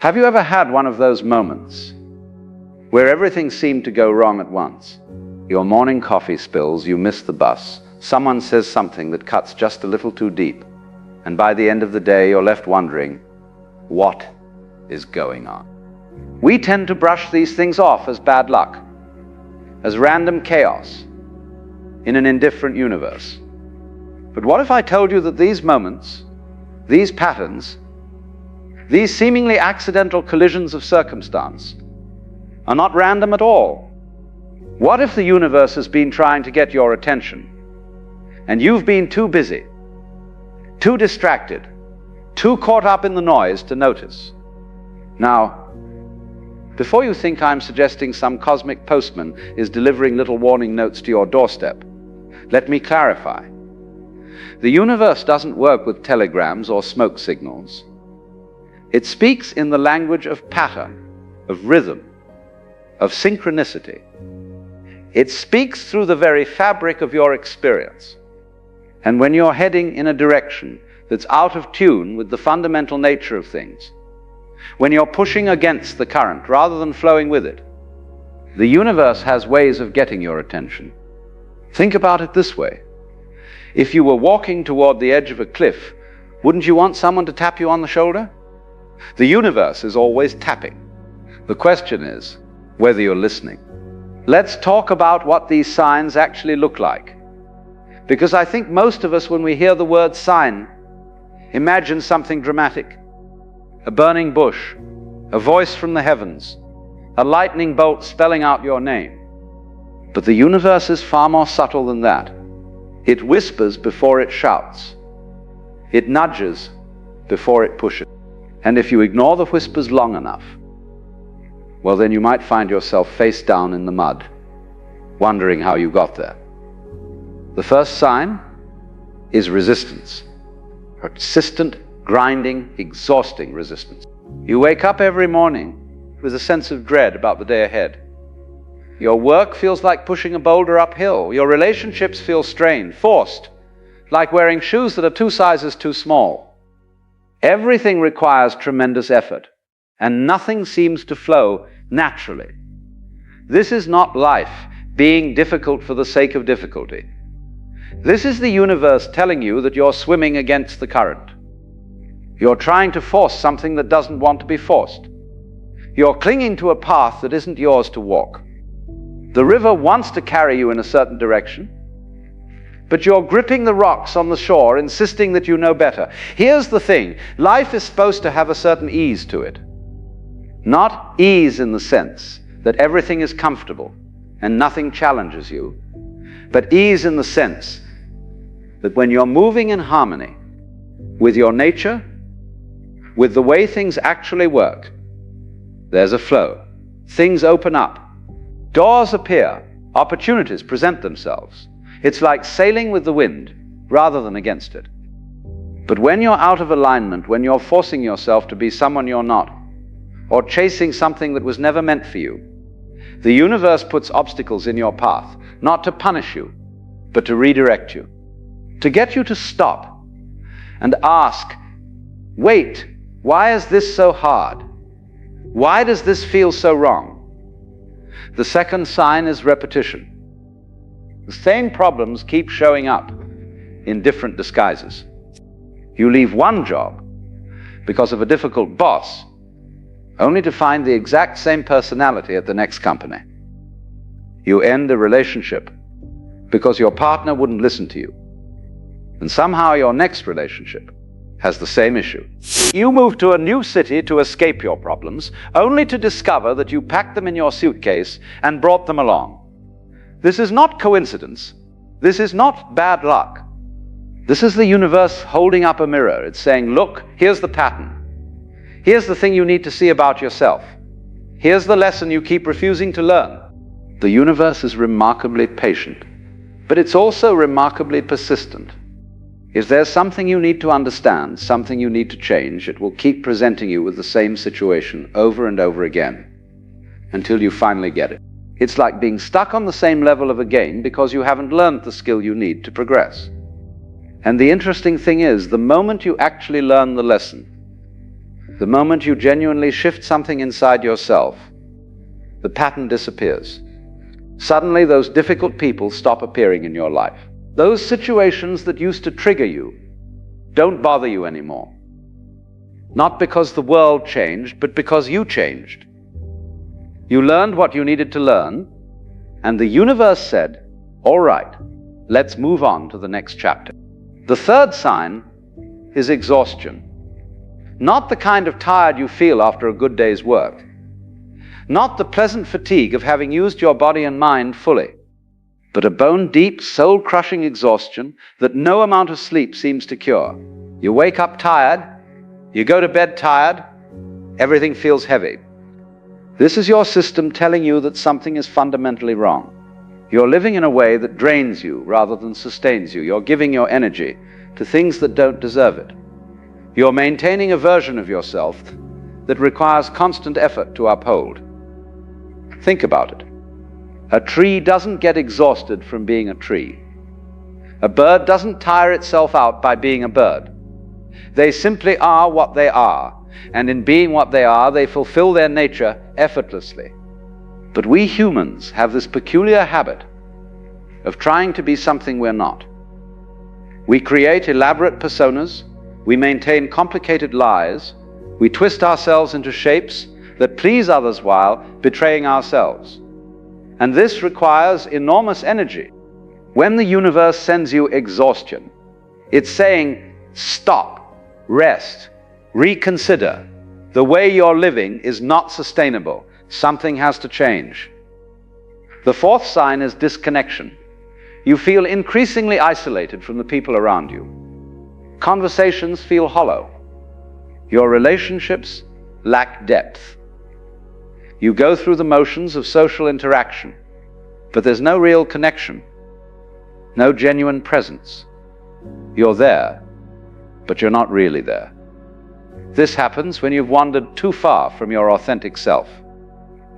Have you ever had one of those moments where everything seemed to go wrong at once? Your morning coffee spills, you miss the bus, someone says something that cuts just a little too deep, and by the end of the day you're left wondering, what is going on? We tend to brush these things off as bad luck, as random chaos in an indifferent universe. But what if I told you that these moments, these patterns, these seemingly accidental collisions of circumstance are not random at all? What if the universe has been trying to get your attention and you've been too busy, too distracted, too caught up in the noise to notice? Now, before you think I'm suggesting some cosmic postman is delivering little warning notes to your doorstep, let me clarify. The universe doesn't work with telegrams or smoke signals. It speaks in the language of pattern, of rhythm, of synchronicity. It speaks through the very fabric of your experience. And when you're heading in a direction that's out of tune with the fundamental nature of things, when you're pushing against the current rather than flowing with it, the universe has ways of getting your attention. Think about it this way. If you were walking toward the edge of a cliff, wouldn't you want someone to tap you on the shoulder? The universe is always tapping. The question is whether you're listening. Let's talk about what these signs actually look like. Because I think most of us, when we hear the word sign, imagine something dramatic. A burning bush, a voice from the heavens, a lightning bolt spelling out your name. But the universe is far more subtle than that. It whispers before it shouts. It nudges before it pushes. And if you ignore the whispers long enough, well, then you might find yourself face down in the mud, wondering how you got there. The first sign is resistance. Persistent, grinding, exhausting resistance. You wake up every morning with a sense of dread about the day ahead. Your work feels like pushing a boulder uphill. Your relationships feel strained, forced, like wearing shoes that are 2 sizes too small. Everything requires tremendous effort, and nothing seems to flow naturally. This is not life being difficult for the sake of difficulty. This is the universe telling you that you're swimming against the current. You're trying to force something that doesn't want to be forced. You're clinging to a path that isn't yours to walk. The river wants to carry you in a certain direction, but you're gripping the rocks on the shore, insisting that you know better. Here's the thing. Life is supposed to have a certain ease to it. Not ease in the sense that everything is comfortable and nothing challenges you, but ease in the sense that when you're moving in harmony with your nature, with the way things actually work, there's a flow. Things open up. Doors appear. Opportunities present themselves. It's like sailing with the wind rather than against it. But when you're out of alignment, when you're forcing yourself to be someone you're not, or chasing something that was never meant for you, the universe puts obstacles in your path, not to punish you, but to redirect you, to get you to stop and ask, wait, why is this so hard? Why does this feel so wrong? The second sign is repetition. The same problems keep showing up in different disguises. You leave one job because of a difficult boss, only to find the exact same personality at the next company. You end a relationship because your partner wouldn't listen to you. And somehow your next relationship has the same issue. You move to a new city to escape your problems, only to discover that you packed them in your suitcase and brought them along. This is not coincidence. This is not bad luck. This is the universe holding up a mirror. It's saying, look, here's the pattern. Here's the thing you need to see about yourself. Here's the lesson you keep refusing to learn. The universe is remarkably patient, but it's also remarkably persistent. If there's something you need to understand, something you need to change, it will keep presenting you with the same situation over and over again until you finally get it. It's like being stuck on the same level of a game because you haven't learned the skill you need to progress. And the interesting thing is, the moment you actually learn the lesson, The moment you genuinely shift something inside yourself, the pattern disappears. Suddenly, those difficult people stop appearing in your life. Those situations that used to trigger you don't bother you anymore. Not because the world changed, but because you changed. You learned what you needed to learn, and the universe said, "All right, let's move on to the next chapter." The third sign is exhaustion. Not the kind of tired you feel after a good day's work. Not the pleasant fatigue of having used your body and mind fully, but a bone-deep, soul-crushing exhaustion that no amount of sleep seems to cure. You wake up tired, you go to bed tired, everything feels heavy. This is your system telling you that something is fundamentally wrong. You're living in a way that drains you rather than sustains you. You're giving your energy to things that don't deserve it. You're maintaining a version of yourself that requires constant effort to uphold. Think about it. A tree doesn't get exhausted from being a tree. A bird doesn't tire itself out by being a bird. They simply are what they are, and in being what they are, they fulfill their nature effortlessly. But we humans have this peculiar habit of trying to be something we're not. We create elaborate personas, we maintain complicated lies, we twist ourselves into shapes that please others while betraying ourselves. And this requires enormous energy. When the universe sends you exhaustion, it's saying, stop, rest, reconsider. The way you're living is not sustainable. Something has to change. The fourth sign is disconnection. You feel increasingly isolated from the people around you. Conversations feel hollow. Your relationships lack depth. You go through the motions of social interaction, but there's no real connection, no genuine presence. You're there, but you're not really there. This happens when you've wandered too far from your authentic self.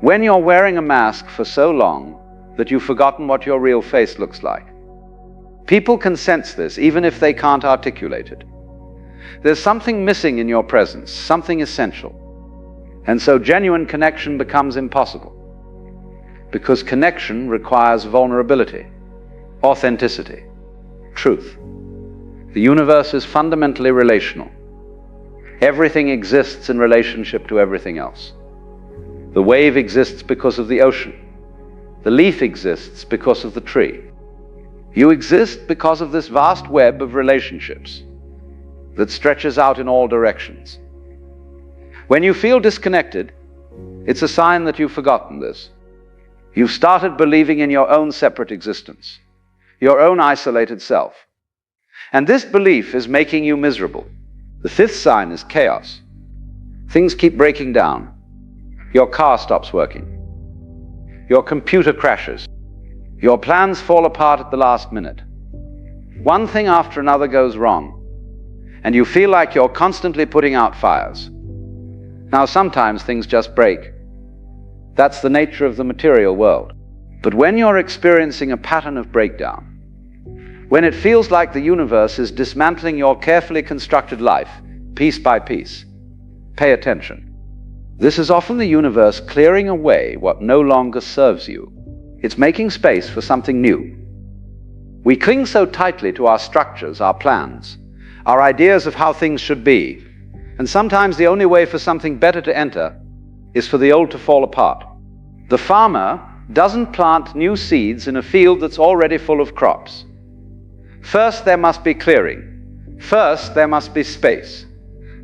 When you're wearing a mask for so long that you've forgotten what your real face looks like. People can sense this even if they can't articulate it. There's something missing in your presence, something essential. And so genuine connection becomes impossible. Because connection requires vulnerability, authenticity, truth. The universe is fundamentally relational. Everything exists in relationship to everything else. The wave exists because of the ocean. The leaf exists because of the tree. You exist because of this vast web of relationships that stretches out in all directions. When you feel disconnected, it's a sign that you've forgotten this. You've started believing in your own separate existence, your own isolated self. And this belief is making you miserable. The fifth sign is chaos. Things keep breaking down. Your car stops working. Your computer crashes. Your plans fall apart at the last minute. One thing after another goes wrong, and you feel like you're constantly putting out fires. Now, sometimes things just break. That's the nature of the material world. But when you're experiencing a pattern of breakdown, when it feels like the universe is dismantling your carefully constructed life, piece by piece, pay attention. This is often the universe clearing away what no longer serves you. It's making space for something new. We cling so tightly to our structures, our plans, our ideas of how things should be, and sometimes the only way for something better to enter is for the old to fall apart. The farmer doesn't plant new seeds in a field that's already full of crops. First, there must be clearing. First, there must be space.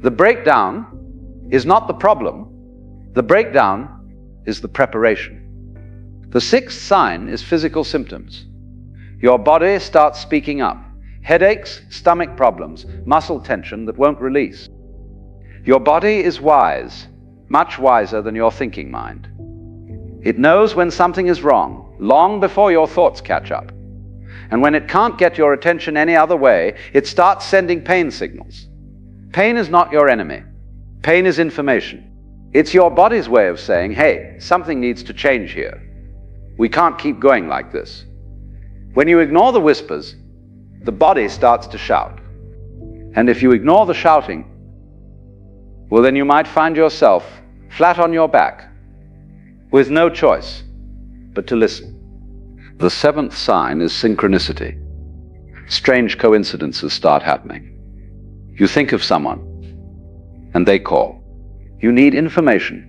The breakdown is not the problem. The breakdown is the preparation. The sixth sign is physical symptoms. Your body starts speaking up. Headaches, stomach problems, muscle tension that won't release. Your body is wise, much wiser than your thinking mind. It knows when something is wrong, long before your thoughts catch up. And when it can't get your attention any other way, it starts sending pain signals. Pain is not your enemy. Pain is information. It's your body's way of saying, hey, something needs to change here. We can't keep going like this. When you ignore the whispers, the body starts to shout. And if you ignore the shouting, well, then you might find yourself flat on your back with no choice but to listen. The seventh sign is synchronicity. Strange coincidences start happening. You think of someone and they call. You need information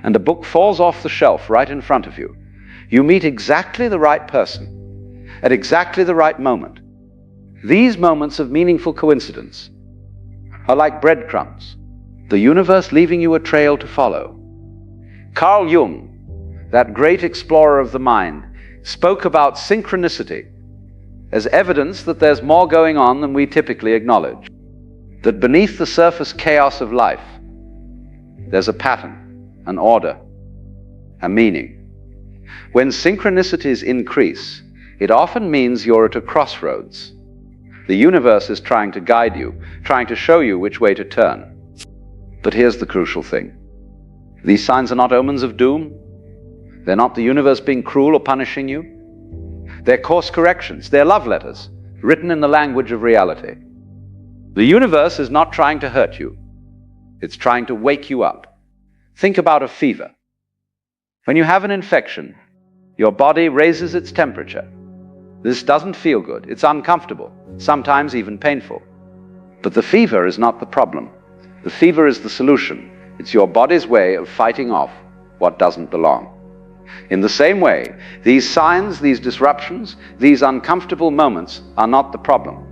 and a book falls off the shelf right in front of you. You meet exactly the right person at exactly the right moment. These moments of meaningful coincidence are like breadcrumbs, the universe leaving you a trail to follow. Carl Jung, that great explorer of the mind, spoke about synchronicity as evidence that there's more going on than we typically acknowledge. That beneath the surface chaos of life, there's a pattern, an order, a meaning. When synchronicities increase, it often means you're at a crossroads. The universe is trying to guide you, trying to show you which way to turn. But here's the crucial thing. These signs are not omens of doom. They're not the universe being cruel or punishing you. They're course corrections. They're love letters written in the language of reality. The universe is not trying to hurt you. It's trying to wake you up. Think about a fever. When you have an infection, your body raises its temperature. This doesn't feel good. It's uncomfortable, sometimes even painful. But the fever is not the problem. The fever is the solution. It's your body's way of fighting off what doesn't belong. In the same way, these signs, these disruptions, these uncomfortable moments are not the problem.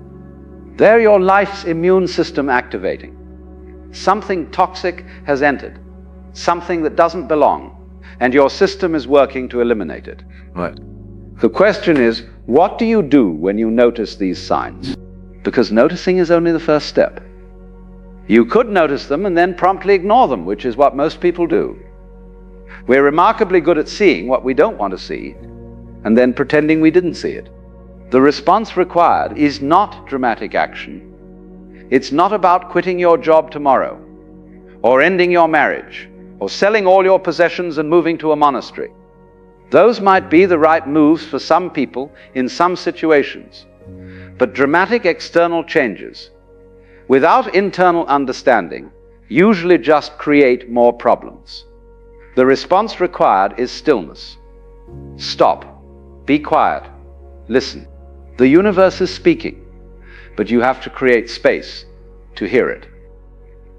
They're your life's immune system activating. Something toxic has entered, something that doesn't belong, and your system is working to eliminate it. Right. The question is, what do you do when you notice these signs? Because noticing is only the first step. You could notice them and then promptly ignore them, which is what most people do. We're remarkably good at seeing what we don't want to see and then pretending we didn't see it. The response required is not dramatic action. It's not about quitting your job tomorrow or ending your marriage or selling all your possessions and moving to a monastery. Those might be the right moves for some people in some situations, but dramatic external changes without internal understanding usually just create more problems. The response required is stillness. Stop. Be quiet. Listen. The universe is speaking, but you have to create space to hear it.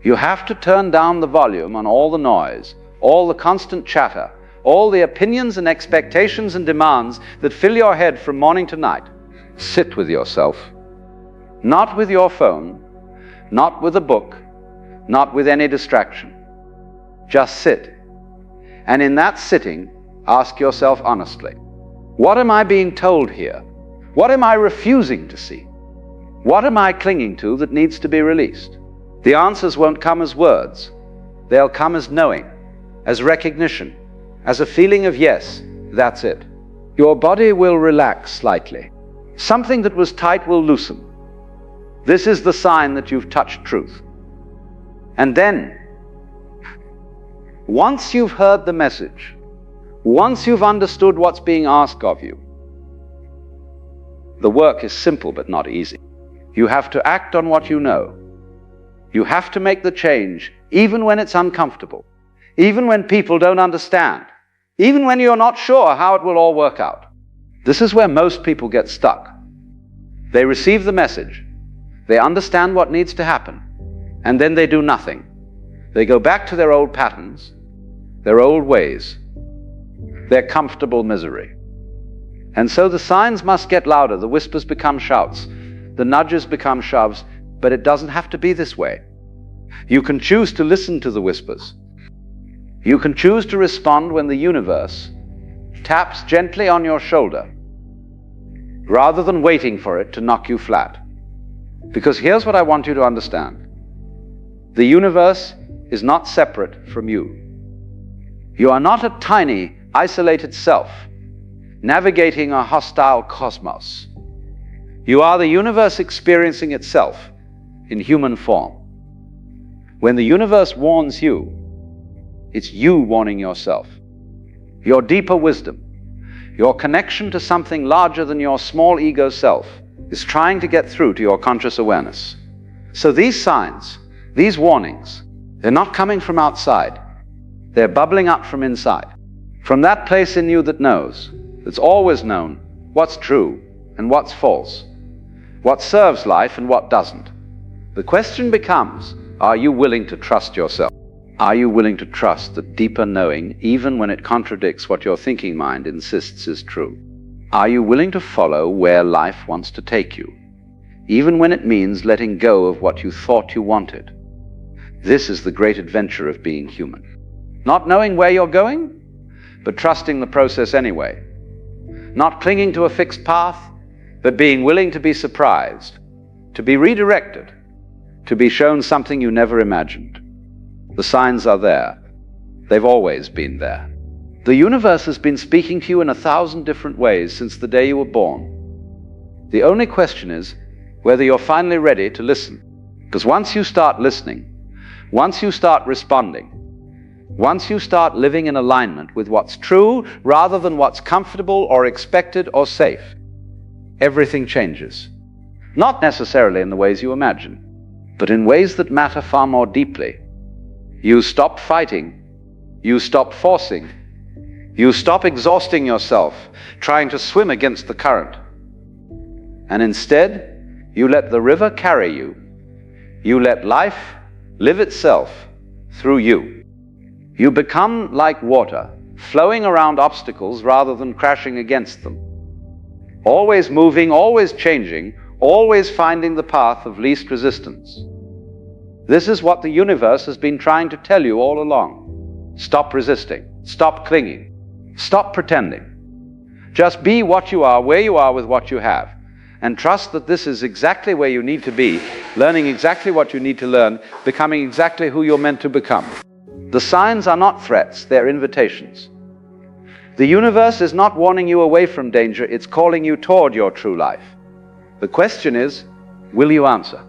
You have to turn down the volume on all the noise, all the constant chatter, all the opinions and expectations and demands that fill your head from morning to night. Sit with yourself. Not with your phone, not with a book, not with any distraction. Just sit. And in that sitting, ask yourself honestly, what am I being told here? What am I refusing to see? What am I clinging to that needs to be released? The answers won't come as words. They'll come as knowing, as recognition, as a feeling of yes, that's it. Your body will relax slightly. Something that was tight will loosen. This is the sign that you've touched truth. And then, once you've heard the message, once you've understood what's being asked of you, the work is simple but not easy. You have to act on what you know. You have to make the change even when it's uncomfortable, even when people don't understand, even when you're not sure how it will all work out. This is where most people get stuck. They receive the message, they understand what needs to happen, and then they do nothing. They go back to their old patterns, their old ways, their comfortable misery. And so the signs must get louder, the whispers become shouts, the nudges become shoves, but it doesn't have to be this way. You can choose to listen to the whispers. You can choose to respond when the universe taps gently on your shoulder, rather than waiting for it to knock you flat. Because here's what I want you to understand. The universe is not separate from you. You are not a tiny, isolated self navigating a hostile cosmos. You are the universe experiencing itself in human form. When the universe warns you, it's you warning yourself. Your deeper wisdom, your connection to something larger than your small ego self, is trying to get through to your conscious awareness. So these signs, these warnings, They're not coming from outside. They're bubbling up from inside. From that place in you that knows, that's always known what's true and what's false, what serves life and what doesn't. The question becomes, are you willing to trust yourself? Are you willing to trust the deeper knowing, even when it contradicts what your thinking mind insists is true? Are you willing to follow where life wants to take you, even when it means letting go of what you thought you wanted? This is the great adventure of being human. Not knowing where you're going, but trusting the process anyway. Not clinging to a fixed path, but being willing to be surprised, to be redirected, to be shown something you never imagined. The signs are there. They've always been there. The universe has been speaking to you in 1,000 different ways since the day you were born. The only question is whether you're finally ready to listen. Because once you start listening, once you start responding, once you start living in alignment with what's true rather than what's comfortable or expected or safe, everything changes. Not necessarily in the ways you imagine, but in ways that matter far more deeply. You stop fighting. You stop forcing. You stop exhausting yourself trying to swim against the current. And instead, you let the river carry you. You let life live itself through you. You become like water, flowing around obstacles rather than crashing against them. Always moving, always changing, always finding the path of least resistance. This is what the universe has been trying to tell you all along. Stop resisting. Stop clinging. Stop pretending. Just be what you are, where you are with what you have. And trust that this is exactly where you need to be, learning exactly what you need to learn, becoming exactly who you're meant to become. The signs are not threats, they're invitations. The universe is not warning you away from danger, it's calling you toward your true life. The question is, will you answer?